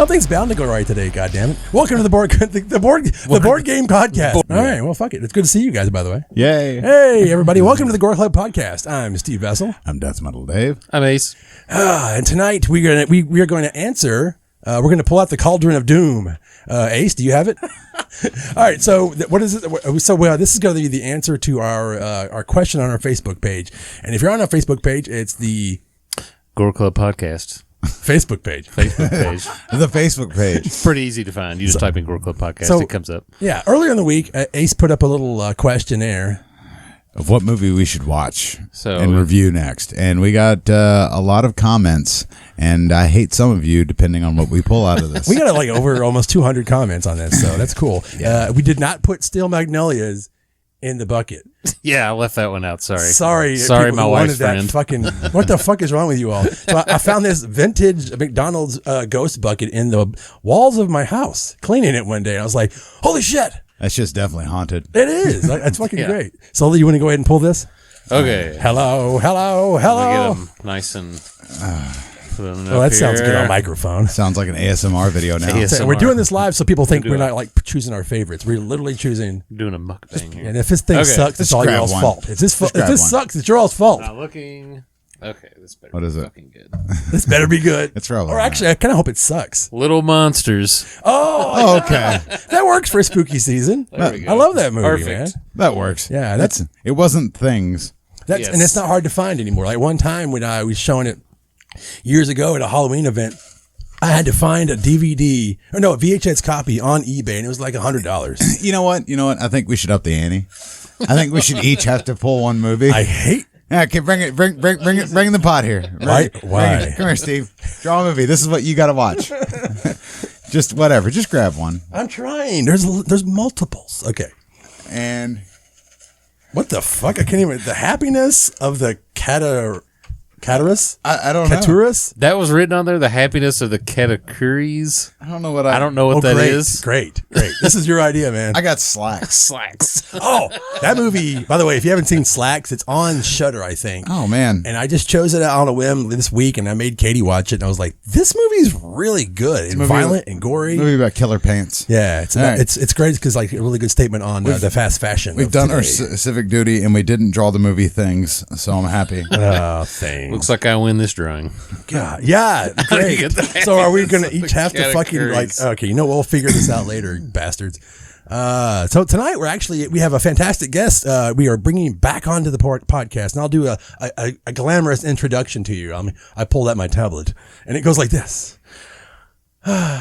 Something's bound to go right today, goddammit. Welcome to the board game podcast. All right, well, fuck it. It's good to see you guys, by the way. Yay. Hey, everybody. Welcome to the Gore Club podcast. I'm Steve Vessell. I'm Deathmetal Dave. I'm Ace. And tonight we are going to answer. We're going to pull out the Cauldron of Doom. Ace, do you have it? All right. So what is it? So this is going to be the answer to our question on our Facebook page. And if you're on our Facebook page, it's the Gore Club podcast. Facebook page. The Facebook page. It's pretty easy to find. You just type in Gore Club podcast, it comes up. Yeah. Earlier in the week, Ace put up a little questionnaire Of what movie we should watch So- and review next. And we got a lot of comments, and I hate some of you depending on what we pull out of this. We got like over almost 200 comments on this, so that's cool. We did not put Steel Magnolias in the bucket. Yeah, I left that one out. Sorry, Sorry, people my who wife's wanted friend. What the fuck is wrong with you all? So I found this vintage McDonald's ghost bucket in the walls of my house, cleaning it one day. And I was like, holy shit. That's just definitely haunted. It is. It's fucking Yeah. great. So you want to go ahead and pull this? Okay. Hello. Get them nice and... Oh, that sounds good on microphone. Sounds like an ASMR video now. ASMR. We're doing this live so people think do we're it. not like choosing our favorites. We're literally choosing. Doing a mukbang here. And if this thing sucks, it's Just all your grab all's one. fault. If this grab one. sucks, it's your all's fault. Not looking... Okay, this better What be is it? fucking good. This better be good. It's relevant. Or actually, I kind of hope it sucks. Little Monsters. Oh, Okay. that works for spooky season. There we go. I love that movie, Perfect. man. That works. Yeah, that's- It wasn't Things. That's Yes. and it's not hard to find anymore. Like one time when I was showing it years ago at a Halloween event, I had to find a VHS copy on eBay, and it was like $100. You know what? I think we should up the ante. I think we should each have to pull one movie. I hate. Yeah, okay, bring the pot here. Why? Come here, Steve. Draw a movie. This is what you got to watch. Just whatever. Just grab one. I'm trying. There's multiples. Okay. And What the fuck? I can't even. The happiness of the Cataurus? I don't know. Cataurus? That was written on there, the happiness of the Katakuris. I don't know what I don't know what that great, is. Great. This is your idea, man. I got Slacks. Slacks. Oh, that movie, by the way, if you haven't seen Slacks, it's on Shudder, I think. Oh man. And I just chose it on a whim this week, and I made Katie watch it, and I was like, this movie's really good. And violent and gory. Movie about killer pants. Yeah, it's All right. it's great because like a really good statement on the fast fashion. We've of done our today. civic duty, and we didn't draw the movie Things, so I'm happy. Oh, thing. Looks like I win this drawing. God, yeah, great. get the So are we going to happiness of each the have to fucking like? categories. Okay, we'll figure this out later, bastards. So tonight we have a fantastic guest. We are bringing back onto the podcast, and I'll do a glamorous introduction to you. I pulled out my tablet, and it goes like this.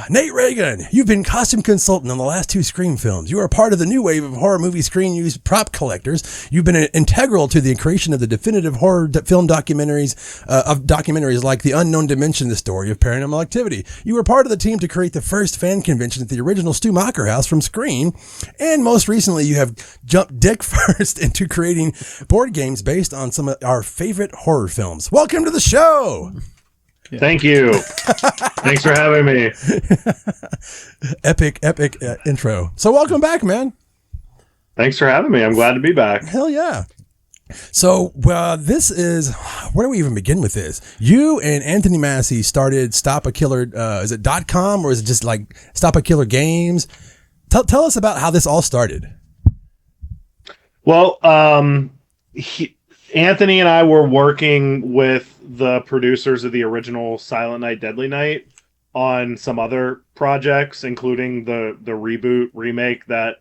Nate Ragon, you've been costume consultant on the last two Scream films. You are part of the new wave of horror movie screen use prop collectors. You've been integral to the creation of the definitive horror film documentaries like The Unknown Dimension, The Story of Paranormal Activity. You were part of the team to create the first fan convention at the original Stu Macher House from Scream. And most recently, you have jumped dick first into creating board games based on some of our favorite horror films. Welcome to the show. Thank you. Thanks for having me. Epic intro. So welcome back, man. Thanks for having me. I'm glad to be back. Hell yeah. So this is, where do we even begin with this? You and Anthony Masi started Stop a Killer, is it .com or is it just like Stop a Killer Games? Tell us about how this all started. Well, Anthony and I were working with the producers of the original Silent Night, Deadly Night on some other projects, including the reboot remake that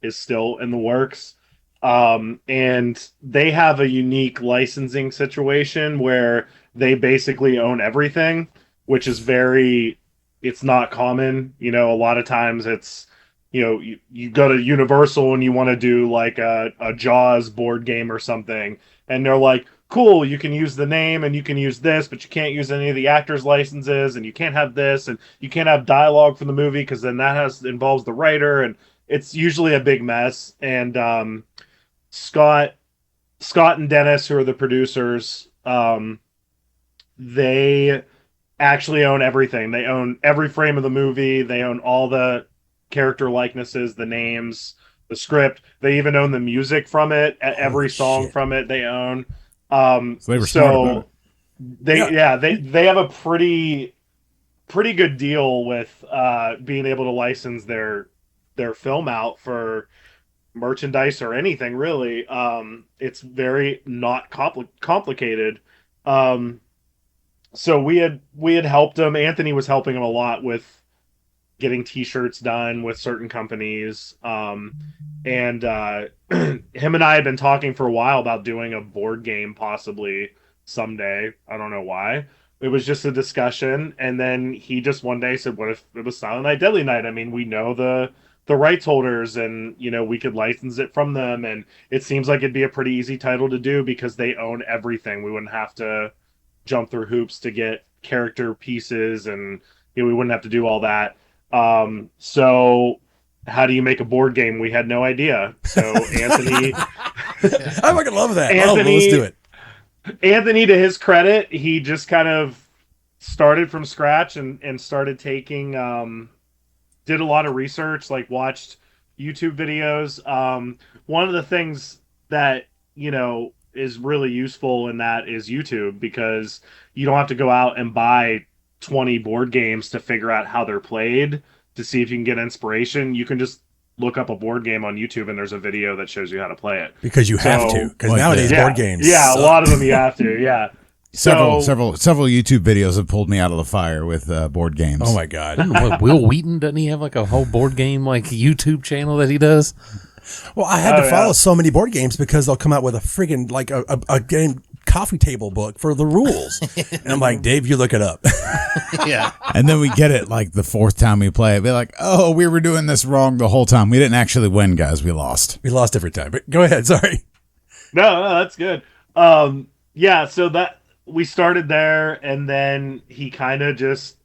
is still in the works. And they have a unique licensing situation where they basically own everything, which is it's not common. A lot of times it's, you go to Universal and you want to do like a Jaws board game or something. And they're like, cool, you can use the name and you can use this, but you can't use any of the actors' licenses and you can't have this and you can't have dialogue from the movie because then that involves the writer. And it's usually a big mess. And Scott and Dennis, who are the producers, they actually own everything. They own every frame of the movie. They own all the character likenesses, the names, the script. They even own the music from it. Every song from it they own. So they were smart about it. They have a pretty pretty good deal with being able to license their film out for merchandise or anything really. It's very not complicated. So we had helped him. Anthony was helping him a lot with getting t-shirts done with certain companies. And him and I had been talking for a while about doing a board game possibly someday. I don't know why. It was just a discussion, and then he just one day said, what if it was Silent Night, Deadly Night? I mean, we know the rights holders, and we could license it from them, and it seems like it'd be a pretty easy title to do because they own everything. We wouldn't have to jump through hoops to get character pieces, and we wouldn't have to do all that. So how do you make a board game? We had no idea. So Anthony I fucking love that. Anthony, let's do it. Anthony, to his credit, he just kind of started from scratch and started taking, did a lot of research, like watched YouTube videos. One of the things that, is really useful in that is YouTube, because you don't have to go out and buy 20 board games to figure out how they're played to see if you can get inspiration. You can just look up a board game on YouTube and there's a video that shows you how to play it. Because you have to. Because nowadays board games suck. A lot of them you have to, Several YouTube videos have pulled me out of the fire with board games. Oh my God. Will Wheaton, doesn't he have like a whole board game like YouTube channel that he does? Well, I had to follow so many board games because they'll come out with a friggin' like a game coffee table book for the rules. And I'm like, Dave, you look it up. Yeah. And then we get it like the fourth time we play it. We're like, oh, we were doing this wrong the whole time. We didn't actually win, guys. We lost. We lost every time. But go ahead. Sorry. No, that's good. So that we started there, and then he kind of just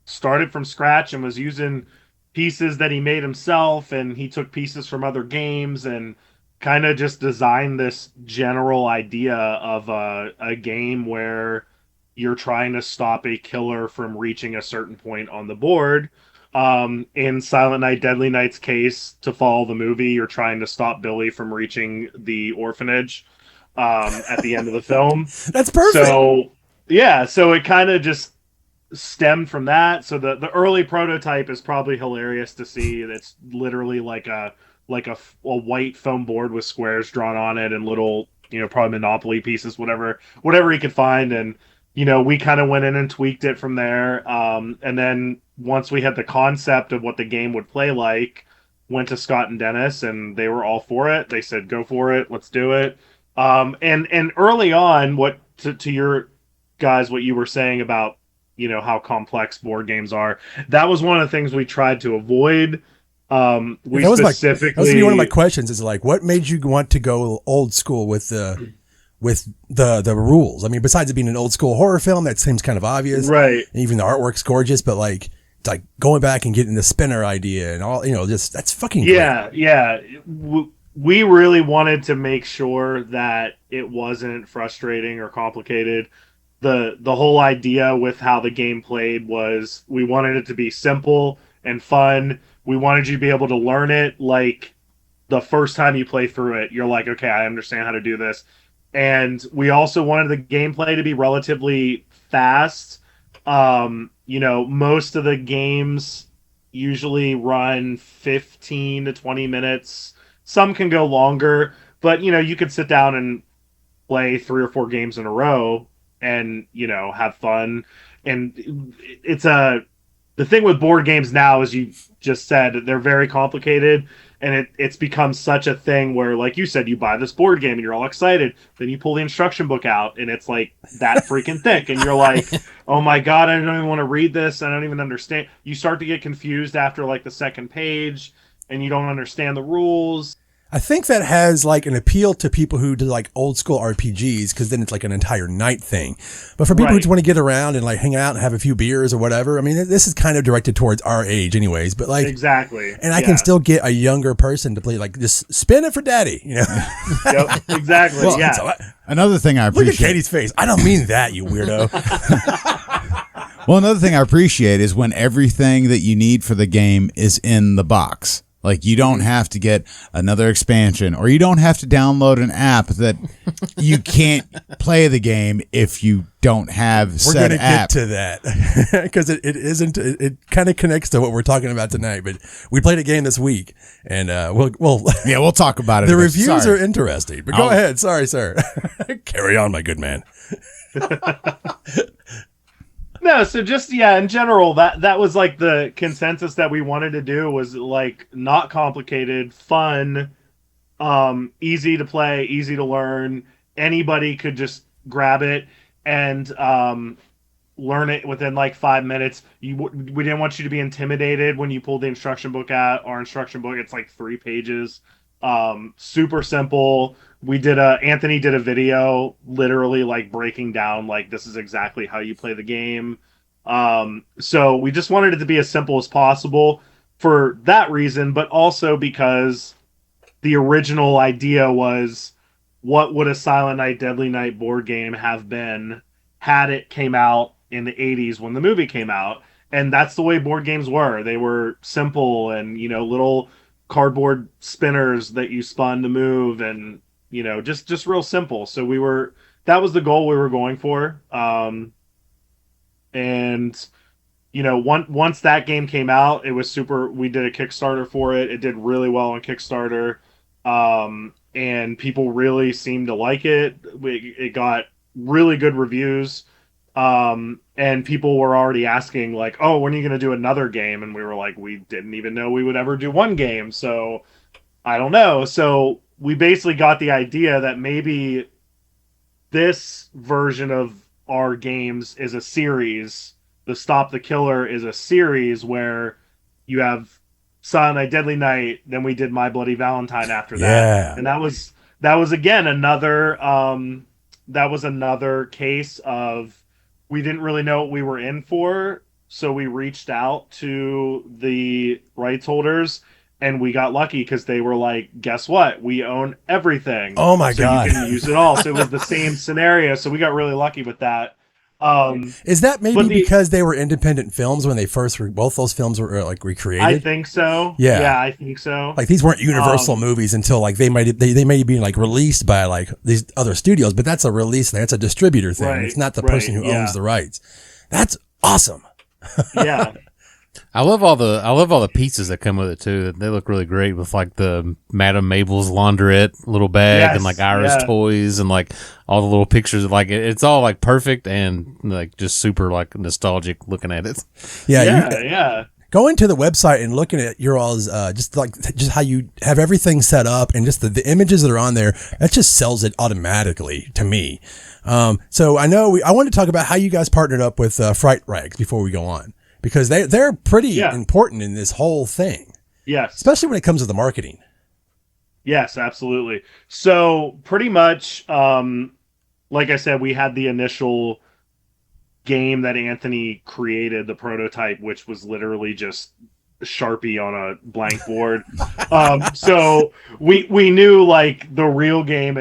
started from scratch and was using pieces that he made himself, and he took pieces from other games and kind of just designed this general idea of a game where you're trying to stop a killer from reaching a certain point on the board. In Silent Night, Deadly Night's case, to follow the movie, you're trying to stop Billy from reaching the orphanage at the end of the film. That's perfect. So it kind of just stemmed from that. So the early prototype is probably hilarious to see. It's literally like a white foam board with squares drawn on it and little, probably Monopoly pieces, whatever he could find. And, we kind of went in and tweaked it from there. And then once we had the concept of what the game would play like, went to Scott and Dennis, and they were all for it. They said, go for it. Let's do it. And early on, what to your guys, what you were saying about, how complex board games are, that was one of the things we tried to avoid. That was one of my questions, is like, what made you want to go old school with the rules? I mean, besides it being an old school horror film, that seems kind of obvious, right? And even the artwork's gorgeous, but like going back and getting the spinner idea and all, just that's fucking great. Yeah. We really wanted to make sure that it wasn't frustrating or complicated. The whole idea with how the game played was we wanted it to be simple and fun. We wanted you to be able to learn it like the first time you play through it. You're like, okay, I understand how to do this. And we also wanted the gameplay to be relatively fast. Most of the games usually run 15 to 20 minutes. Some can go longer, but, you could sit down and play 3 or 4 games in a row and, have fun. And the thing with board games now, as you just said, they're very complicated, and it's become such a thing where, like you said, you buy this board game and you're all excited, then you pull the instruction book out and it's like that freaking thick, and you're like, oh my God, I don't even want to read this. I don't even understand. You start to get confused after like the second page, and you don't understand the rules. I think that has like an appeal to people who do like old school RPGs, because then it's like an entire night thing. But for people who just want to get around and like hang out and have a few beers or whatever, I mean, this is kind of directed towards our age anyways, but like, exactly. And I can still get a younger person to play, like, just spin it for daddy, Yep, exactly. Well, yeah. Another thing I appreciate. Look at Katie's face. I don't mean that, you weirdo. Well, another thing I appreciate is when everything that you need for the game is in the box. Like, you don't have to get another expansion, or you don't have to download an app that you can't play the game if you don't have We're said going to app. get to that because it kind of connects to what we're talking about tonight. But we played a game this week, and We'll talk about it. The reviews are interesting. But go ahead. Sorry, sir. Carry on, my good man. No, so just in general, that was like the consensus that we wanted to do was like not complicated, fun, easy to play, easy to learn. Anybody could just grab it and learn it within like 5 minutes. We didn't want you to be intimidated when you pulled the instruction book out. Our instruction book, it's like 3 pages. Super simple. Anthony did a video literally like breaking down like this is exactly how you play the game. So we just wanted it to be as simple as possible for that reason, but also because the original idea was, what would a Silent Night Deadly Night board game have been had it came out in the 80s when the movie came out? And that's the way board games were. They were simple and, little cardboard spinners that you spun to move, and just real simple. So that was the goal we were going for. And once that game came out, it was super. We did a Kickstarter for it. It did really well on Kickstarter, and people really seemed to like it. It got really good reviews, and people were already asking like, "Oh, when are you going to do another game?" And we were like, "We didn't even know we would ever do one game, so I don't know." So we basically got the idea that maybe this version of our games is a series. The Stop the Killer is a series where you have Silent Night, Deadly Night. Then we did My Bloody Valentine after that, and that was again another case of we didn't really know what we were in for, so we reached out to the rights holders. And we got lucky because they were like, guess what? We own everything. Oh, my God. You can use it all. So it was the same scenario. So we got really lucky with that. Is that maybe because they were independent films when they first both those films were like recreated? I think so. Yeah, I think so. Like these weren't Universal movies until like they may be like released by like these other studios, but that's a release thing. That's a distributor thing. Right, it's not the person who owns the rights. That's awesome. Yeah. I love all the pieces that come with it too. They look really great with like the Madame Mabel's laundrette little bag and like Ira's toys and like all the little pictures. Like it's all like perfect and like just super like nostalgic looking at it. Yeah. Going to the website and looking at your all's just how you have everything set up and just the images that are on there, that just sells it automatically to me. So I want to talk about how you guys partnered up with Fright Rags before we go on. Because they're pretty important in this whole thing. Yes. Especially when it comes to the marketing. Yes, absolutely. So pretty much, like I said, we had the initial game that Anthony created, the prototype, which was literally just Sharpie on a blank board. So we knew like the real game,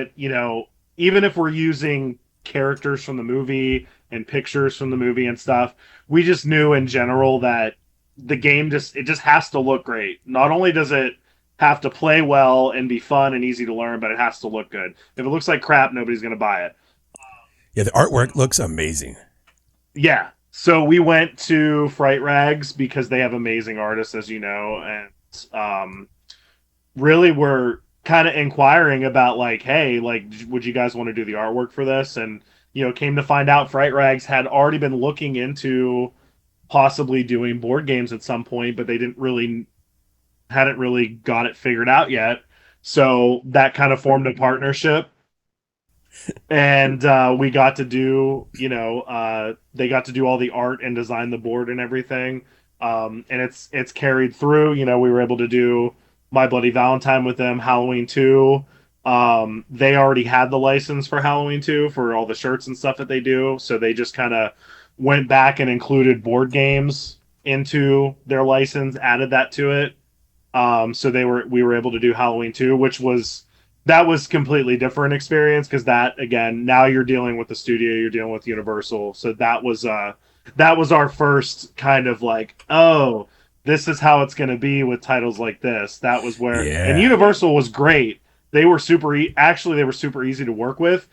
even if we're using characters from the movie and pictures from the movie and stuff, we just knew in general that the game just has to look great. Not only does it have to play well and be fun and easy to learn, but it has to look good. If it looks like crap, nobody's going to buy it. Yeah, the artwork looks amazing. Yeah. So we went to Fright Rags because they have amazing artists, as you know, and really we're kind of inquiring about like, hey, like, would you guys want to do the artwork for this? And came to find out Fright Rags had already been looking into possibly doing board games at some point, but they hadn't really got it figured out yet. So that kind of formed a partnership. And we got to do, they got to do all the art and design the board and everything. And it's carried through. We were able to do My Bloody Valentine with them, Halloween 2. They already had the license for Halloween 2 for all the shirts and stuff that they do. So they just kind of went back and included board games into their license, added that to it. So we were able to do Halloween 2, that was completely different experience. Cause that again, now you're dealing with the studio, you're dealing with Universal. So that was our first kind of like, oh, this is how it's going to be with titles like this. That was where, Yeah. and Universal was great. They were actually, they were super easy to work with.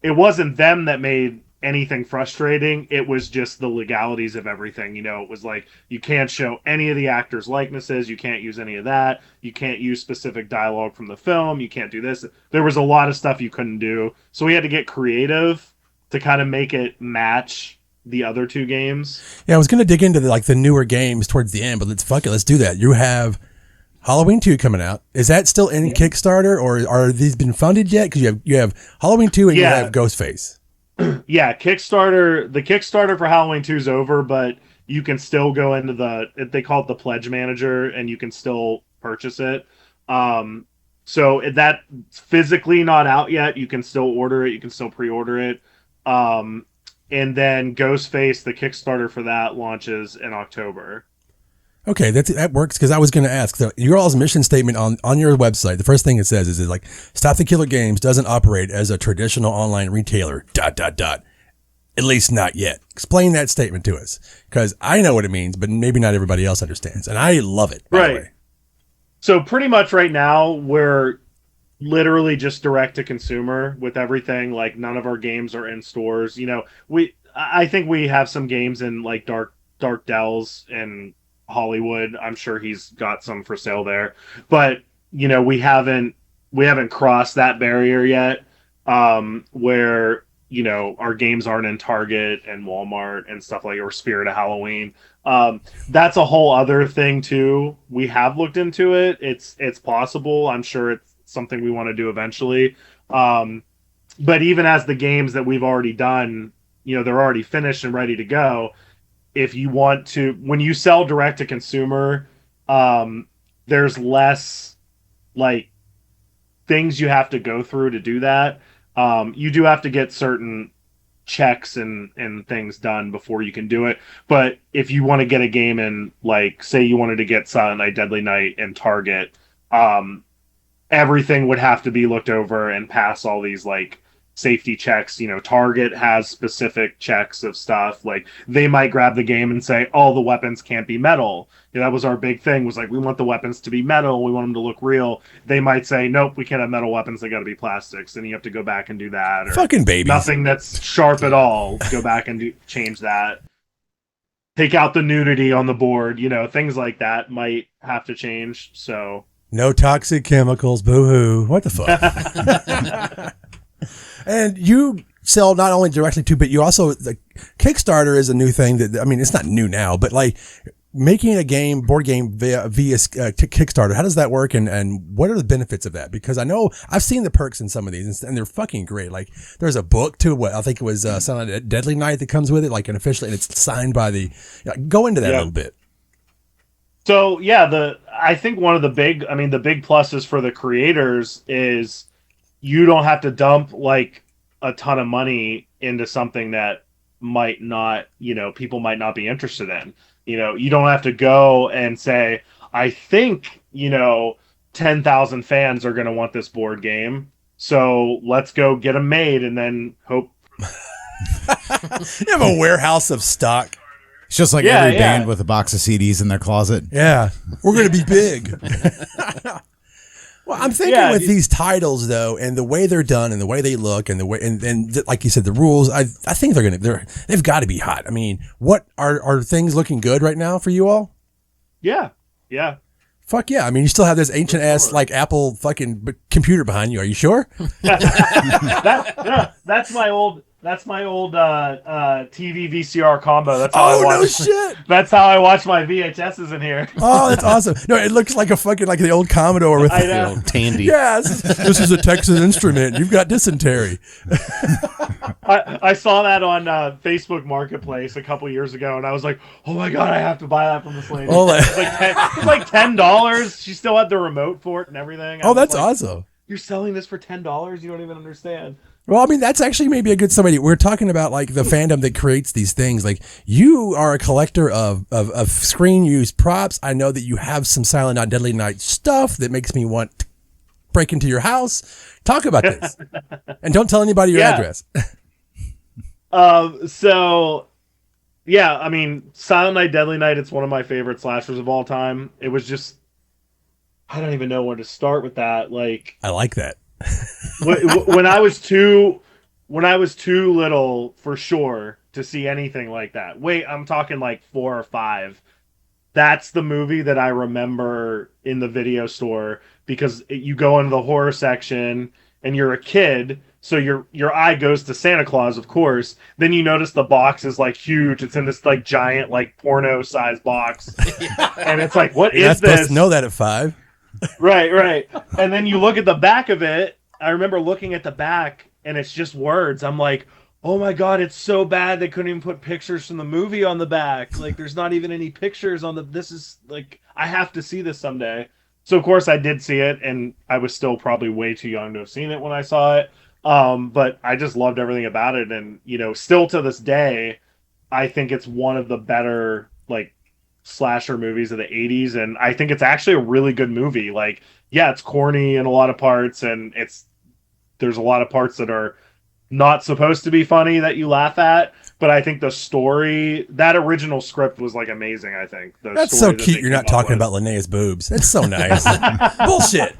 It wasn't them that made anything frustrating. It was just the legalities of everything. It was like, you can't show any of the actors' likenesses. You can't use any of that. You can't use specific dialogue from the film. You can't do this. There was a lot of stuff you couldn't do. So we had to get creative to kind of make it match the other two games. Yeah, I was going to dig into the newer games towards the end, but let's do that. You have Halloween 2 coming out. Is that still in Kickstarter, or are these been funded yet? Because you have Halloween 2 and you have Ghostface. Yeah, Kickstarter. The Kickstarter for Halloween 2 is over, but you can still go into they call it the Pledge Manager, and you can still purchase it. So that's physically not out yet. You can still order it. You can still pre-order it. And then Ghostface, the Kickstarter for that launches in October. Okay, that works, because I was going to ask. So your all's mission statement on your website, the first thing it says is like, Stop the Killer Games doesn't operate as a traditional online retailer, ... At least not yet. Explain that statement to us, because I know what it means, but maybe not everybody else understands. And I love it, by the way. So pretty much right now, we're literally just direct to consumer with everything. Like, none of our games are in stores. I think we have some games in like Dark Dells and Hollywood. I'm sure he's got some for sale there, but we haven't crossed that barrier yet, where our games aren't in Target and Walmart and stuff like, or Spirit of Halloween. That's a whole other thing too. We have looked into it. It's possible. I'm sure it's something we want to do eventually. But even as the games that we've already done, they're already finished and ready to go. If you want to, when you sell direct to consumer, there's less like things you have to go through to do that. You do have to get certain checks and things done before you can do it. But if you want to get a game in, like, say you wanted to get Silent Night, Deadly Night in Target, everything would have to be looked over and pass all these like safety checks. Target has specific checks of stuff. Like, they might grab the game and say, the weapons can't be metal. That was our big thing, was like, we want the weapons to be metal. We want them to look real. They might say, nope, we can't have metal weapons. They got to be plastics. And you have to go back and do that. Or fucking babies. Nothing that's sharp at all. Go back and change that. Take out the nudity on the board. Things like that might have to change. So no toxic chemicals. Boo-hoo. What the fuck? And you sell not only directly to, but you also, the Kickstarter is a new thing that, I mean, it's not new now, but like making a board game via Kickstarter, how does that work? And what are the benefits of that? Because I know I've seen the perks in some of these, and they're fucking great. Like, there's a book to what I think it was Silent Deadly Night that comes with it, like, and officially, and it's signed by the, go into that a little bit. So yeah, I think one of the big pluses for the creators is you don't have to dump like a ton of money into something that might not, people might not be interested in. You don't have to go and say, I think, 10,000 fans are going to want this board game, so let's go get them made and then hope. You have a warehouse of stock. It's just like every band with a box of CDs in their closet. Yeah, we're going to be big. Well, I'm thinking with these titles though, and the way they're done, and the way they look, and the way, and like you said, the rules. I think they've got to be hot. I mean, what are things looking good right now for you all? Yeah. Fuck yeah! I mean, you still have this ancient ass like Apple fucking computer behind you. Are you sure? That's my old TV VCR combo. That's how I watch. No shit. That's how I watch my VHSs in here. Oh, that's awesome. No, it looks like a fucking like the old Commodore with the old Tandy. Yeah, this is a Texas Instrument. You've got dysentery. I saw that on Facebook Marketplace a couple years ago, and I was like, "Oh my god, I have to buy that from this lady." It's like $10. She still had the remote for it and everything. That's awesome. You're selling this for $10? You don't even understand. Well, I mean, that's actually maybe a good somebody. We're talking about like the fandom that creates these things. Like, you are a collector of screen use props. I know that you have some Silent Night, Deadly Night stuff that makes me want to break into your house. Talk about this. And don't tell anybody your address. So Yeah, I mean, Silent Night, Deadly Night, it's one of my favorite slashers of all time. It was just, I don't even know where to start with that. Like, I like that. when I was too, when I was too little for sure to see anything like that. Wait, I'm talking like 4 or 5. That's the movie that I remember in the video store because you go into the horror section and you're a kid, so your eye goes to Santa Claus, of course. Then you notice the box is like huge. It's in this like giant like porno size box, and it's like, what You're not is supposed this? to know that at 5. Right. And then you look at the back of it. I remember looking at the back, and it's just words. I'm like, oh my god, it's so bad they couldn't even put pictures from the movie on the back. Like, there's not even any pictures on the. This is like, I have to see this someday. So of course I did see it, and I was still probably way too young to have seen it when I saw it. But I just loved everything about it, and still to this day, I think it's one of the better like slasher movies of the 80s, and I think it's actually a really good movie. Like, yeah, it's corny in a lot of parts, and there's a lot of parts that are not supposed to be funny that you laugh at, but I think the story, that original script was like amazing. I think That's so cute. You're not talking about Linnea's boobs. That's so nice. Bullshit.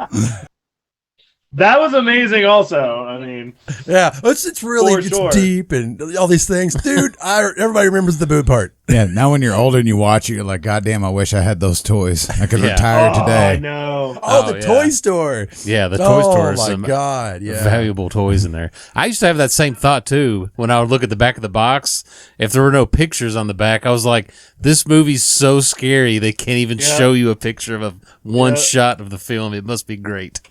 That was amazing also. I mean, yeah, it's really sure. deep and all these things. Dude, everybody remembers the boob part. Yeah, now when you're older and you watch it, you're like, God damn, I wish I had those toys. I could retire today. I know. The toy store. Yeah, the toy store. Oh, my God. Yeah. Valuable toys in there. I used to have that same thought, too, when I would look at the back of the box. If there were no pictures on the back, I was like, this movie's so scary, they can't even show you a picture of one shot of the film. It must be great.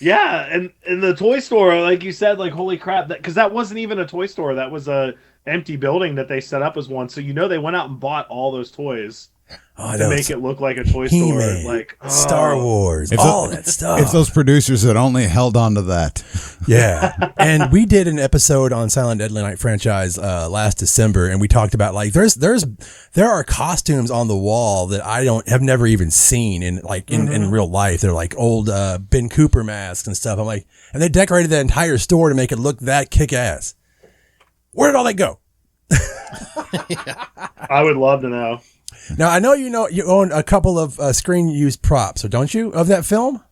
Yeah, and in the toy store, like you said, like, holy crap, because that wasn't even a toy store. That was a empty building that they set up as one. So they went out and bought all those toys to make it look like a toy He-Man, store, like Star Wars, all that stuff. If those producers had only held on to that. Yeah. And we did an episode on Silent Deadly Night franchise last December, and we talked about like there are costumes on the wall that I have never even seen in real life. They're like old Ben Cooper masks and stuff. I'm like, and they decorated that entire store to make it look that kick ass. Where did all that go? I would love to know. Now I know you own a couple of screen used props, so don't you, of that film?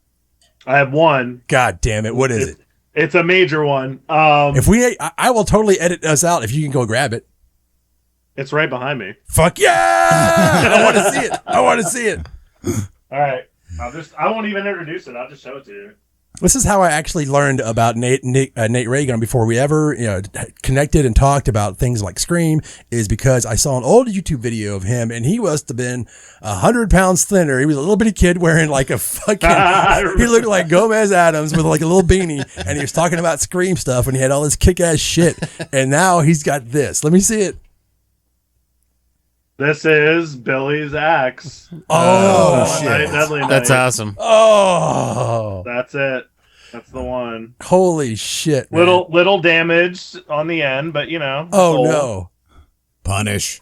I have one. God damn it! What is it? It's a major one. I will totally edit us out if you can go grab it. It's right behind me. Fuck yeah! I want to see it. I want to see it. All right. I won't even introduce it. I'll just show it to you. This is how I actually learned about Nate Ragon before we ever connected and talked about things like Scream, is because I saw an old YouTube video of him, and he must have been 100 pounds thinner. He was a little bitty kid wearing like a fucking, he looked like Gomez Adams with like a little beanie, and he was talking about Scream stuff, and he had all this kick-ass shit, and now he's got this. Let me see it. This is Billy's axe. Oh, shit. That's awesome. Oh. That's it. That's the one. Holy shit, man. Little damage on the end, but Oh, no. Punish.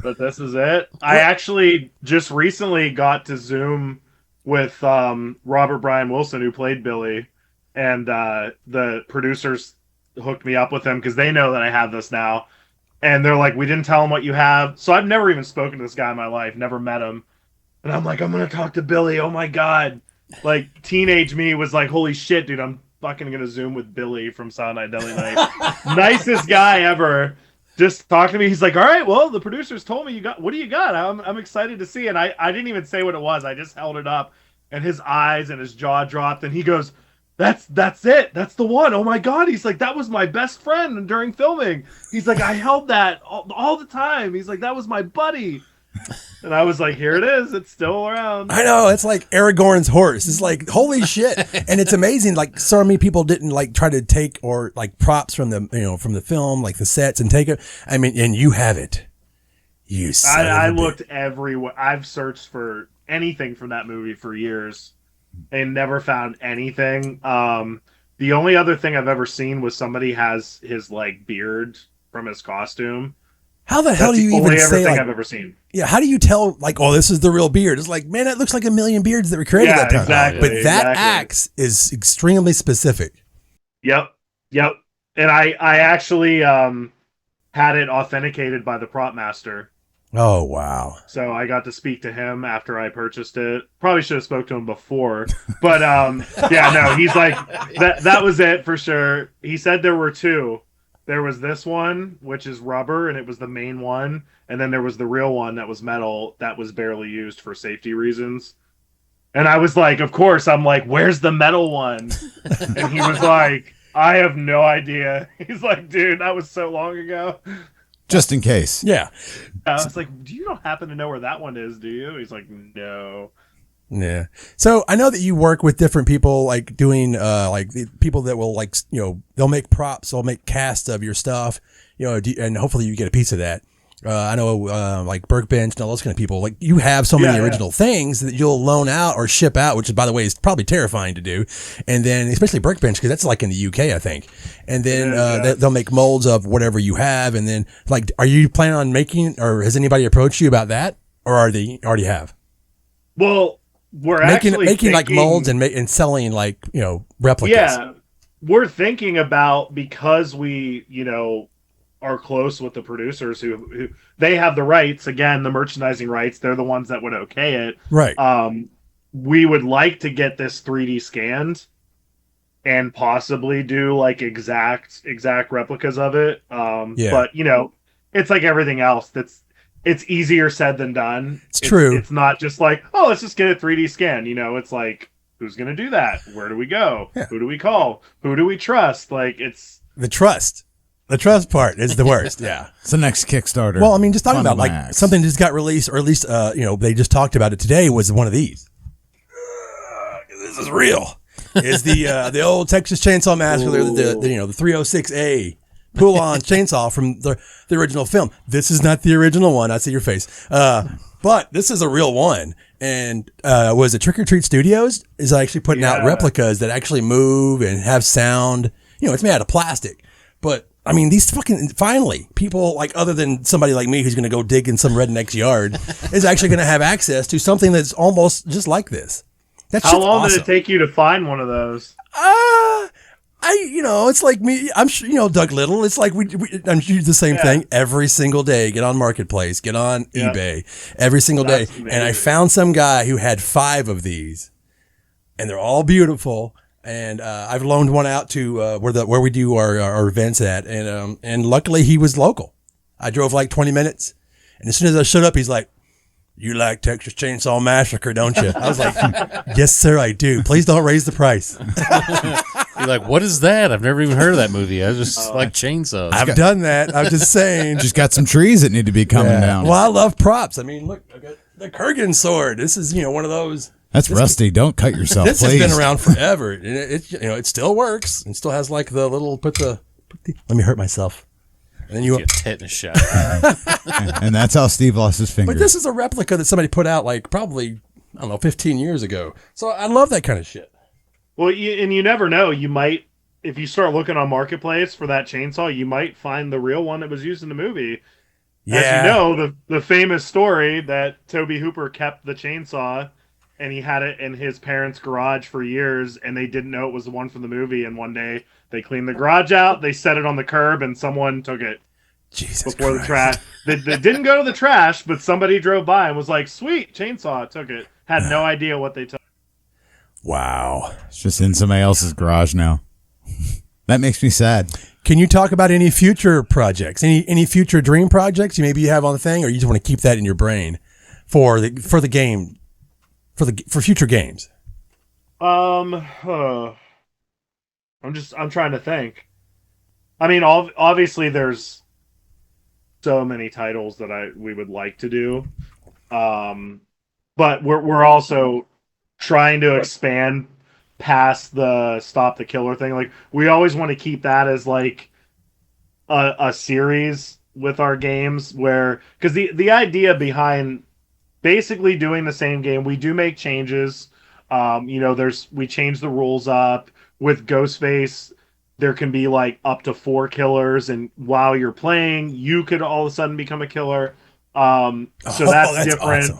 But this is it. I actually just recently got to Zoom with Robert Brian Wilson, who played Billy, and the producers hooked me up with him because they know that I have this now. And they're like, we didn't tell him what you have. So I've never even spoken to this guy in my life, never met him. And I'm like, I'm going to talk to Billy. Oh my God. Like, teenage me was like, holy shit, dude, I'm fucking going to Zoom with Billy from Silent Night, Deadly Night. Nicest guy ever. Just talking to me. He's like, all right, well, the producers told me what do you got? I'm excited to see. And I didn't even say what it was. I just held it up. And his eyes and his jaw dropped. And he goes, That's it. That's the one. Oh my God. He's like, that was my best friend during filming. He's like, I held that all the time. He's like, that was my buddy. And I was like, here it is. It's still around. I know. It's like Aragorn's horse. It's like, holy shit. And it's amazing. Like, so many people didn't like try to take or like props from the film, like the sets, and take it. I mean, and you have it. I looked everywhere. I've searched for anything from that movie for years and never found anything. The only other thing I've ever seen was somebody has his like beard from his costume. How the hell do you even say like, I've ever seen? Yeah, how do you tell like, oh, this is the real beard? It's like, man, it looks like a million beards that were created that time. Exactly, but that axe is extremely specific. Yep. And I actually had it authenticated by the prop master. Oh, wow. So I got to speak to him after I purchased it. Probably should have spoke to him before. But yeah, no, he's like, that was it for sure. He said there were two. There was this one, which is rubber, and it was the main one. And then there was the real one that was metal that was barely used for safety reasons. And I was like, of course, I'm like, where's the metal one? And he was like, I have no idea. He's like, dude, that was so long ago. Just in case. Yeah. I was like, do you don't happen to know where that one is, do you? He's like, no. Yeah. So I know that you work with different people, like doing, like the people that will like, you know, they'll make props, they'll make casts of your stuff, you know, and hopefully you get a piece of that. I know, like Burkbench and all those kind of people, like you have so many original things that you'll loan out or ship out, which by the way is probably terrifying to do. And then especially Burkbench, because that's like in the UK, I think. And then, they'll make molds of whatever you have. And then like, are you planning on making, or has anybody approached you about that? Or are they already have? Well, we're making thinking, like molds and selling like, you know, replicas. Yeah. We're thinking about, because we, you know, are close with the producers who they have the rights, again, the merchandising rights, they're the ones that would okay it. Right. We would like to get this 3D scanned and possibly do like exact replicas of it. But you know, it's like everything else. It's easier said than done. It's true. It's not just like, oh, let's just get a 3D scan. You know, it's like, who's going to do that? Where do we go? Yeah. Who do we call? Who do we trust? Like, it's the trust. The trust part is the worst. Yeah. It's the next Kickstarter. Well, I mean, just talking about like something just got released, or at least, you know, they just talked about it today, was one of these. This is real. Is the old Texas Chainsaw Massacre, the you know, the 306A pull-on chainsaw from the original film. This is not the original one. I see your face. But this is a real one. And was it Trick or Treat Studios is actually putting out replicas that actually move and have sound. You know, it's made out of plastic. But I mean, these finally, people like other than somebody like me who's going to go dig in some redneck's yard is actually going to have access to something that's almost just like this. How long did it take you to find one of those? You know, it's like me. I'm sure, you know, Doug Little. It's like I'm sure the same thing every single day. Get on Marketplace, get on eBay every single day. Amazing. And I found some guy who had 5 of these, and they're all beautiful. And I've loaned one out to where we do our events at, and luckily he was local. I drove like 20 minutes, and as soon as I showed up, he's like, "You like Texas Chainsaw Massacre, don't you?" I was like, "Yes, sir, I do. Please don't raise the price." You're like, "What is that? I've never even heard of that movie. I just like chainsaws." I've done that. I'm just saying. Just got some trees that need to be coming down. Well, I love props. I mean, look, I got the Kurgan sword. This is, you know, one of those. That's rusty. Don't cut yourself, this please. Has been around forever. It you know, it still works. It still has like the little let me hurt myself. And then you get a tetanus shot. And that's how Steve lost his finger. But this is a replica that somebody put out like probably, I don't know, 15 years ago. So I love that kind of shit. Well, and you never know. You might, if you start looking on Marketplace for that chainsaw, you might find the real one that was used in the movie. Yeah. As you know, the famous story that Tobe Hooper kept the chainsaw and he had it in his parents' garage for years, and they didn't know it was the one from the movie. And one day they cleaned the garage out, they set it on the curb, and someone took it. Jesus before Christ. The trash. They didn't go to the trash, but somebody drove by and was like, "Sweet chainsaw," took it. Had no idea what they took. Wow. It's just in somebody else's garage now. That makes me sad. Can you talk about any future projects? Any future dream projects you maybe have on the thing, or you just want to keep that in your brain for the game, for future games? I'm trying to think. I mean, obviously there's so many titles that we would like to do. But we're also trying to expand past the Stop the Killer thing. Like, we always want to keep that as like a series with our games, where, because the idea behind basically doing the same game, we do make changes. You know, we change the rules up. With Ghostface, there can be like up to 4 killers, and while you're playing, you could all of a sudden become a killer. So that's different. Awesome.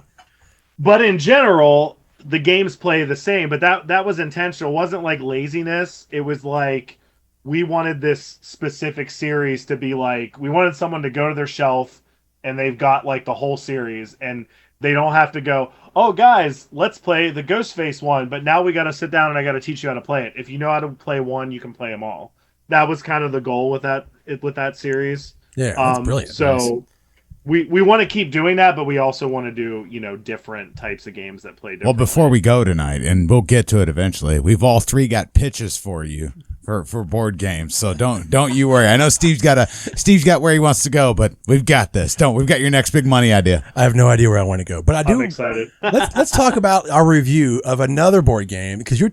But in general, the games play the same. But that was intentional. It wasn't like laziness. It was like, we wanted this specific series to be like, we wanted someone to go to their shelf and they've got like the whole series and they don't have to go, oh guys, let's play the Ghostface one, but now we got to sit down and I got to teach you how to play it. If you know how to play one, you can play them all. That was kind of the goal with that series. Yeah, that's brilliant. So Nice. we want to keep doing that, but we also want to do, different types of games that play different. Well, before we go tonight, and we'll get to it eventually, we've all three got pitches for you for board games. So don't you worry. I know Steve's got where he wants to go, but we've got this. We've got your next big money idea. I have no idea where I want to go, but I'm excited. let's talk about our review of another board game, because I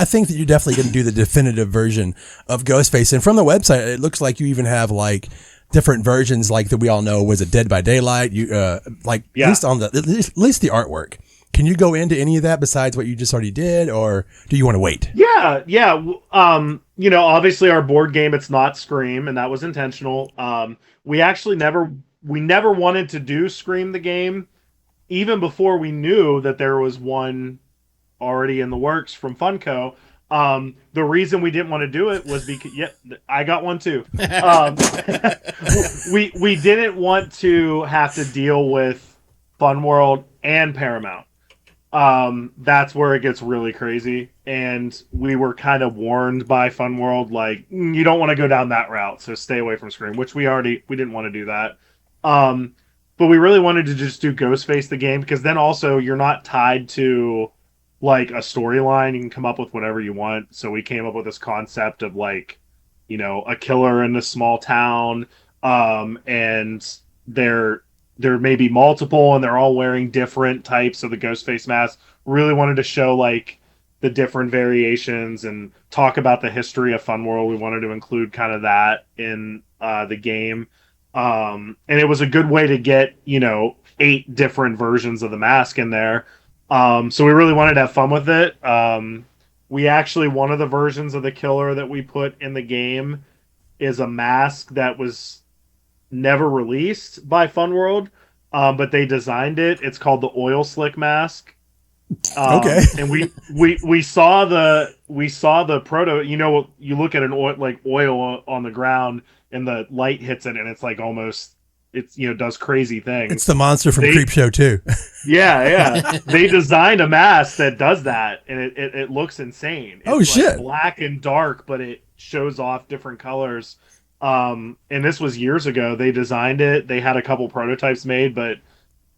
think that you're definitely going to do the definitive version of Ghostface, and from the website it looks like you even have like different versions, like that we all know was a Dead by Daylight. At least the artwork. Can you go into any of that besides what you just already did, or do you want to wait? Yeah. Obviously our board game, it's not Scream, and that was intentional. We actually never wanted to do Scream the game, even before we knew that there was one already in the works from Funko. The reason we didn't want to do it was because, I got one too. We didn't want to have to deal with Fun World and Paramount. That's where it gets really crazy, and we were kind of warned by Fun World, like, you don't want to go down that route, so stay away from Scream, which we didn't want to do that. But we really wanted to just do Ghostface the game, because then also you're not tied to like a storyline. You can come up with whatever you want. So we came up with this concept of like, a killer in a small town, and there may be multiple, and they're all wearing different types of the Ghostface mask. Really wanted to show like the different variations and talk about the history of Fun World. We wanted to include kind of that in the game. And it was a good way to get, 8 different versions of the mask in there. So we really wanted to have fun with it. We actually, one of the versions of the killer that we put in the game is a mask that was never released by Fun World, but they designed it. It's called the Oil Slick Mask. Okay. And we saw the proto. You look at an oil on the ground and the light hits it, and it's like almost, does crazy things. It's the monster from Creepshow too. Yeah. They designed a mask that does that, and it looks insane. It's shit! Black and dark, but it shows off different colors. And this was years ago. They designed it. They had a couple prototypes made, but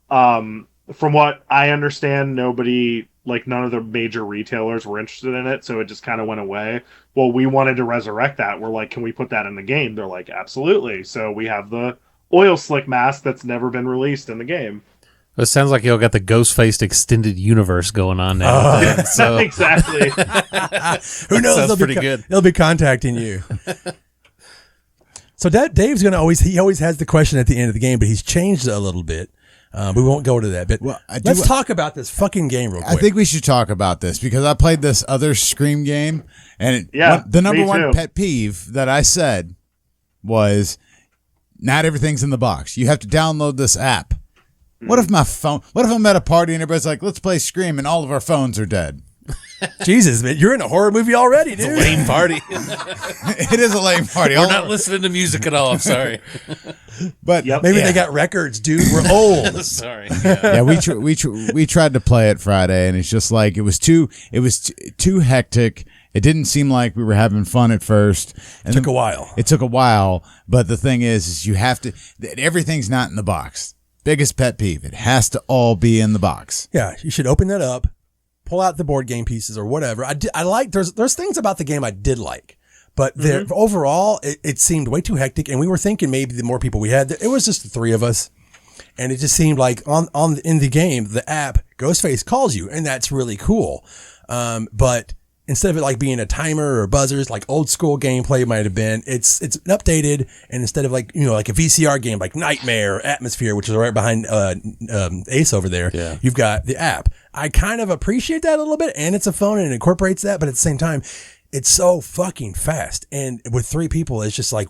from what I understand, none of the major retailers were interested in it, so it just kind of went away. Well, we wanted to resurrect that. We're like, can we put that in the game? They're like, absolutely. So we have the Oil Slick mask that's never been released in the game. It sounds like y'all got the Ghost-faced extended universe going on now. So exactly. Who knows? Sounds pretty good. They'll be contacting you. So Dave's he always has the question at the end of the game, but he's changed it a little bit. We won't go to that, but let's talk about this fucking game real quick. I think we should talk about this because I played this other Scream game, and the number one pet peeve that I said was not everything's in the box. You have to download this app. What if I'm at a party and everybody's like, let's play Scream, and all of our phones are dead? Jesus, man, you're in a horror movie already, dude. It's a lame party. It is a lame party. We're not listening to music at all. I'm sorry. But maybe they got records, dude. We're old. Sorry. Yeah, we tried to play it Friday, and it's just like it was too hectic. It didn't seem like we were having fun at first. And It took a while. It took a while, but the thing is you have to. Everything's not in the box. Biggest pet peeve. It has to all be in the box. Yeah, you should open that up, pull out the board game pieces or whatever. I like. There's things about the game I did like, but overall it seemed way too hectic, and we were thinking maybe the more people we had, it was just the 3 of us, and it just seemed like in the game the app Ghostface calls you, and that's really cool. But instead of it like being a timer or buzzers like old school gameplay might have been, it's updated, and instead of like like a VCR game like Nightmare or Atmosphere, which is right behind Ace over there, you've got the app. I kind of appreciate that a little bit, and it's a phone and it incorporates that, but at the same time, it's so fucking fast. And with 3 people, it's just like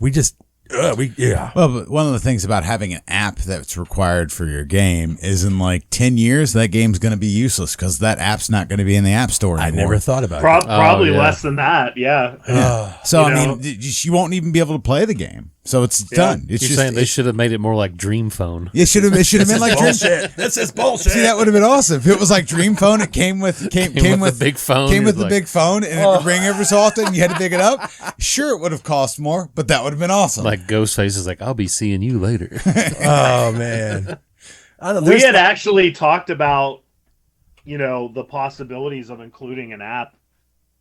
Yeah. Well, but one of the things about having an app that's required for your game is in like 10 years, that game's going to be useless because that app's not going to be in the App Store anymore. I never thought about it. Probably less than that, yeah. So, I mean, you won't even be able to play the game. So it's done. It's You're saying they should have made it more like Dream Phone. It should have been like Dream Phone. This is bullshit. See, that would have been awesome. If it was like Dream Phone, it came with the big phone. Came with the big phone, and it would ring every so often, and you had to pick it up. Sure, it would have cost more, but that would have been awesome. Like Ghostface is like, I'll be seeing you later. Oh man, I don't know. We had actually talked about, the possibilities of including an app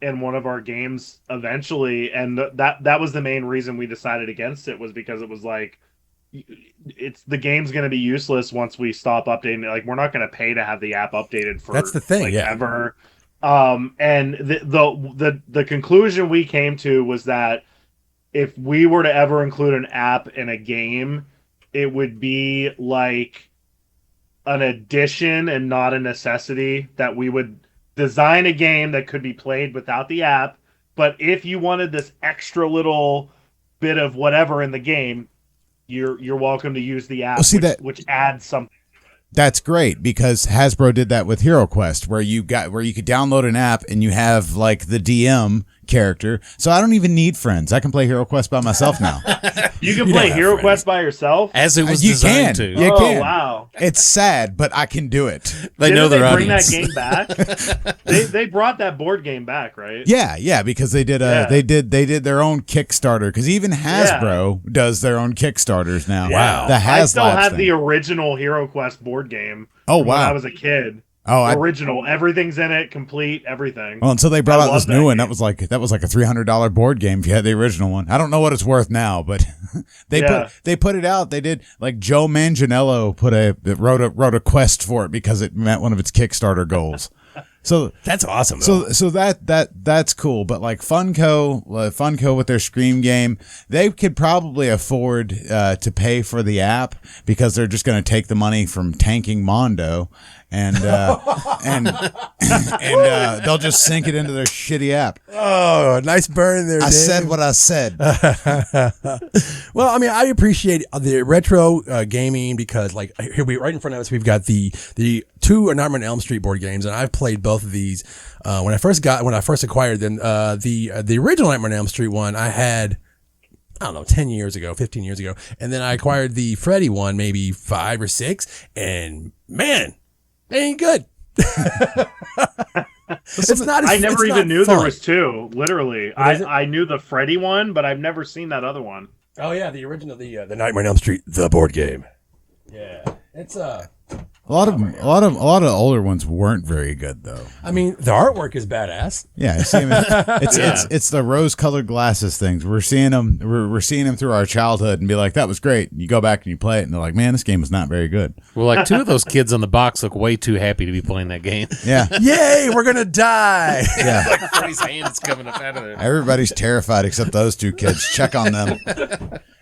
in one of our games eventually, and that was the main reason we decided against it, was because it was like, the game's going to be useless once we stop updating it. Like, we're not going to pay to have the app updated for that's the thing, ever. And the conclusion we came to was that if we were to ever include an app in a game, it would be like an addition and not a necessity. That we would design a game that could be played without the app, but if you wanted this extra little bit of whatever in the game, you're welcome to use the app, which adds something. That's great, because Hasbro did that with Hero Quest, where you could download an app and you have like the DM character. So I don't even need friends. I can play Hero Quest by myself now. You can play Hero Quest by yourself? As it was designed to. You can. Wow. It's sad, but I can do it. They know their audience. Bring that game back? They brought that board game back, right? Yeah, because they did they did their own Kickstarter, because even Hasbro does their own Kickstarters now. Wow. The I still have thing. the original Hero Quest board game. Oh, when wow. I was a kid. Oh, original. Everything's in it, complete, everything. Well, until they brought out this new one, game. that was like a $300 board game if you had the original one. I don't know what it's worth now, but they put it out. They did, like, Joe Manganiello wrote a quest for it because it met one of its Kickstarter goals. So that's awesome. Though. So that's cool. But like Funko with their Scream game, they could probably afford to pay for the app, because they're just going to take the money from tanking Mondo and they'll just sink it into their shitty app. Oh, nice burn there, Dave. I said what I said. Well, I mean, I appreciate the retro gaming, because like here right in front of us, we've got the two Nightmare on Elm Street board games, and I've played both of these. When I first acquired them, the original Nightmare on Elm Street one I had, I don't know, 10 years ago, 15 years ago. And then I acquired the Freddy one maybe 5 or 6, and man, they ain't good. It's not. I never even knew fun. there was two. Literally, I knew the Freddy one, but I've never seen that other one. Oh yeah, the original, the Nightmare on Elm Street, the board game. Yeah, it's a lot of older ones weren't very good though. I mean, the artwork is badass. Yeah, it's the rose-colored glasses things. We're seeing them. We're seeing them through our childhood and be like, that was great. And you go back and you play it, and they're like, man, this game is not very good. Well, like 2 of those kids on the box look way too happy to be playing that game. Yeah. Yay, we're gonna die. Yeah. Like Freddy's hand is coming up out of there. Everybody's terrified except those 2 kids. Check on them.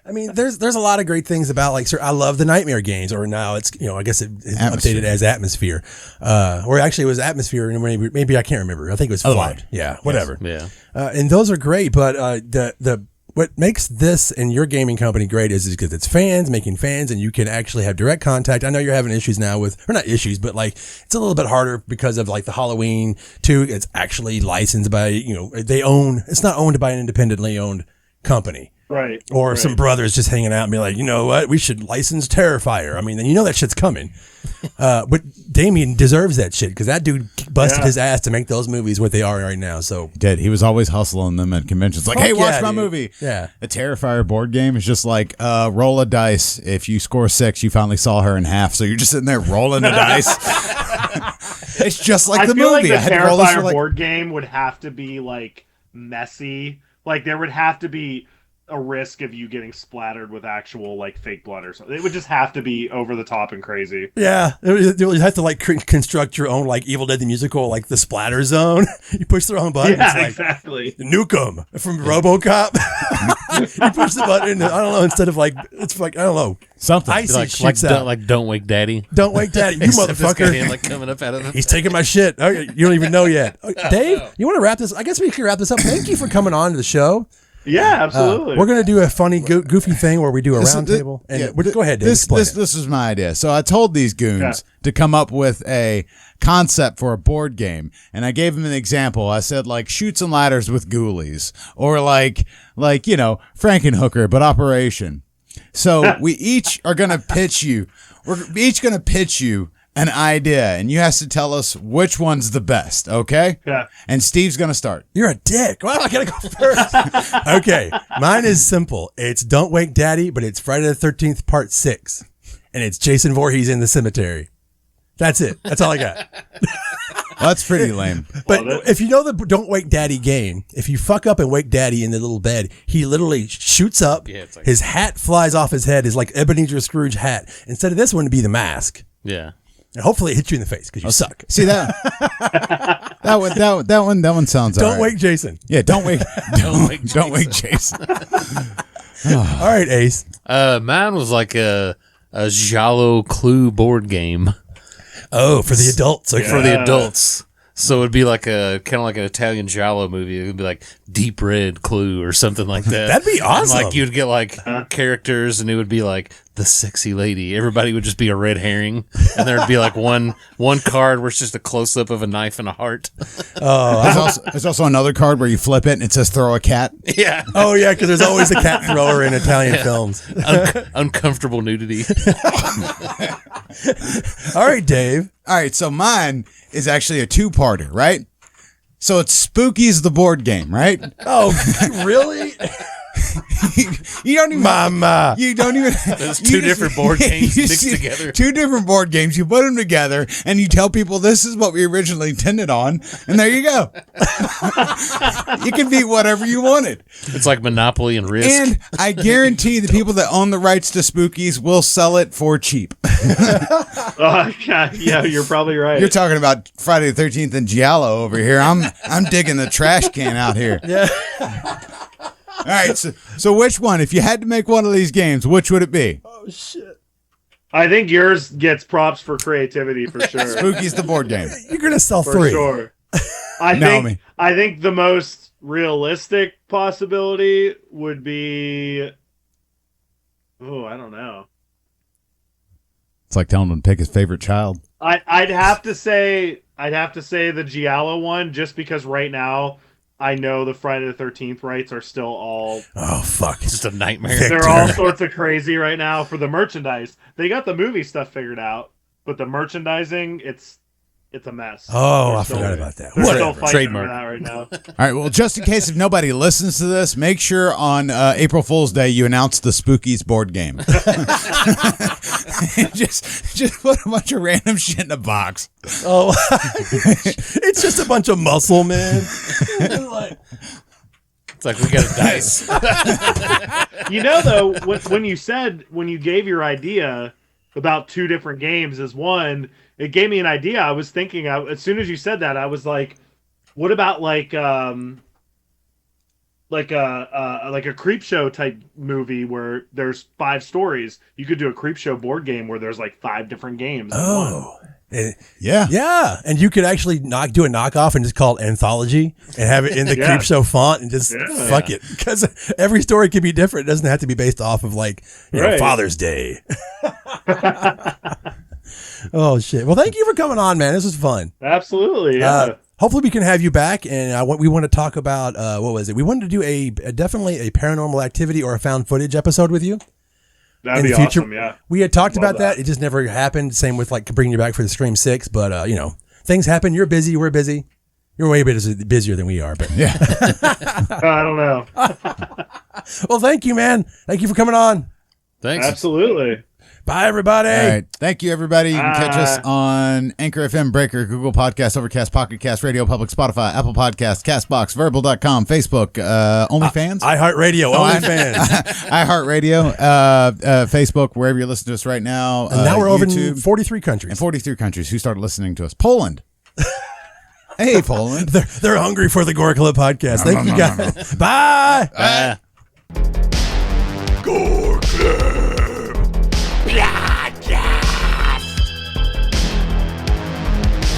I mean, there's a lot of great things about, like, I love the Nightmare games, or now it's, I guess it's updated as Atmosphere. Or actually it was Atmosphere, and maybe I can't remember. I think it was Flood. Yeah, whatever. Yes. Yeah. And those are great, but what makes this and your gaming company great is because it's fans making fans, and you can actually have direct contact. I know you're having issues now or not issues, but like it's a little bit harder because of like the Halloween 2. It's actually licensed by, it's not owned by an independently owned company. Right. Or some brothers just hanging out and be like, you know what? We should license Terrifier. I mean, then that shit's coming. But Damien deserves that shit, because that dude busted his ass to make those movies what they are right now. So he did. He was always hustling them at conventions. Like, hey, watch my movie. Yeah. A Terrifier board game is just like roll a dice. If you score 6, you finally saw her in half. So you're just sitting there rolling the dice. It's just like the movie. I feel like the Terrifier board game would have to be like messy. Like there would have to be a risk of you getting splattered with actual like fake blood or something. It would just have to be over the top and crazy. Yeah, you have to like construct your own like Evil Dead the Musical, like the splatter zone. You push the wrong button. Yeah, it's like, exactly. Nuke 'em from RoboCop. You push the button. I don't know. Instead of like, it's like I don't know something. Like Don't Wake Daddy. Don't Wake Daddy. You motherfucker. Hand, like coming up out of He's taking my shit. Okay, you don't even know yet. Dave, you want to wrap this? I guess we can wrap this up. Thank you for coming on to the show. Yeah, absolutely. We're going to do a funny, goofy thing where we do a round table. And go ahead, Dave. This was my idea. So I told these goons to come up with a concept for a board game, and I gave them an example. I said, like, Chutes and Ladders with Ghoulies, or like Frankenhooker, but Operation. So we each are going to pitch you. We're each going to pitch you an idea, and you have to tell us which one's the best, okay? Yeah. And Steve's going to start. You're a dick. Why am I going to go first? Okay. Mine is simple. It's Don't Wake Daddy, but it's Friday the 13th, part 6. And it's Jason Voorhees in the cemetery. That's it. That's all I got. Well, that's pretty lame. But if you know the Don't Wake Daddy game, if you fuck up and wake Daddy in the little bed, he literally shoots up. Yeah, it's like, his hat flies off his head. It's like Ebenezer Scrooge hat. Instead of this one to be the mask. Yeah. And hopefully it hits you in the face because you suck. See that? that one sounds. Don't wake Jason. Yeah, don't wake Jason. All right, Ace. Mine was like a Giallo Clue board game. Oh, for the adults. Okay. For the adults. So it'd be like a kind of like an Italian Giallo movie. It would be like Deep Red Clue or something like that. That'd be awesome. And like you'd get like characters, and it would be like the sexy lady. Everybody would just be a red herring, and there'd be like one card where it's just a close up of a knife and a heart. Oh, there's also another card where you flip it and it says throw a cat. Yeah. Oh yeah, because there's always a cat thrower in Italian films. Uncomfortable nudity. All right, Dave. All right, so mine is actually a two-parter, right? So it's Spooky's the board game, right? Oh, really? You don't even. Mama. You don't even. There's two different board games mixed together. Two different board games. You put them together, and you tell people this is what we originally intended on, and there you go. You can be whatever you wanted. It's like Monopoly and Risk. And I guarantee the people that own the rights to Spookies will sell it for cheap. Oh, God. Yeah, you're probably right. You're talking about Friday the 13th and Giallo over here. I'm digging the trash can out here. Yeah. All right, so which one? If you had to make one of these games, which would it be? Oh, shit. I think yours gets props for creativity for sure. Spooky's the board game. You're going to sell for 3. Sure. I think the most realistic possibility would be... Oh, I don't know. It's like telling him to pick his favorite child. I'd have to say the Giallo one, just because right now I know the Friday the 13th rights are still all... Oh, fuck. It's just a nightmare. Victor. They're all sorts of crazy right now for the merchandise. They got the movie stuff figured out, but the merchandising, it's a mess. Oh, I forgot about that. They're still fighting over that right now. All right, well, just in case if nobody listens to this, make sure on April Fool's Day you announce the Spookies board game. just put a bunch of random shit in a box. Oh, it's just a bunch of muscle, man. It's like we got a dice. You know, though, when you gave your idea about 2 different games as one, it gave me an idea. I was thinking, as soon as you said that, I was like, what about like a Creepshow type movie where there's 5 stories? You could do a Creepshow board game where there's like 5 different games. Oh, yeah. Yeah. And you could actually do a knockoff and just call it Anthology and have it in the Creepshow font and just fuck it. Because every story can be different. It doesn't have to be based off of like, know, Father's Day. Oh, shit. Well, thank you for coming on, man. This was fun. Absolutely. Yeah. Hopefully we can have you back, and we want to talk about, what was it? We wanted to do definitely a paranormal activity or a found footage episode with you. That'd be awesome, yeah. We had talked about that. It just never happened. Same with like bringing you back for the Scream 6, but things happen. You're busy. We're busy. You're way busier than we are, but yeah. I don't know. Well, thank you, man. Thank you for coming on. Thanks. Absolutely. Bye, everybody. All right. Thank you, everybody. You can catch us on Anchor FM, Breaker, Google Podcasts, Overcast, Pocket Cast, Radio Public, Spotify, Apple Podcasts, CastBox, Verbal.com, Facebook, OnlyFans. iHeartRadio, OnlyFans. iHeartRadio, Facebook, wherever you listen to us right now. And now we're over YouTube, in 43 countries. In 43 countries who started listening to us. Poland. Hey, Poland. They're hungry for the Gore Club podcast. Thank you, guys. Bye. Bye. Gore Club.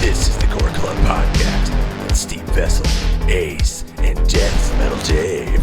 This is the Gore Club podcast with Steve Vessell, Ace, and Deathmetal Dave.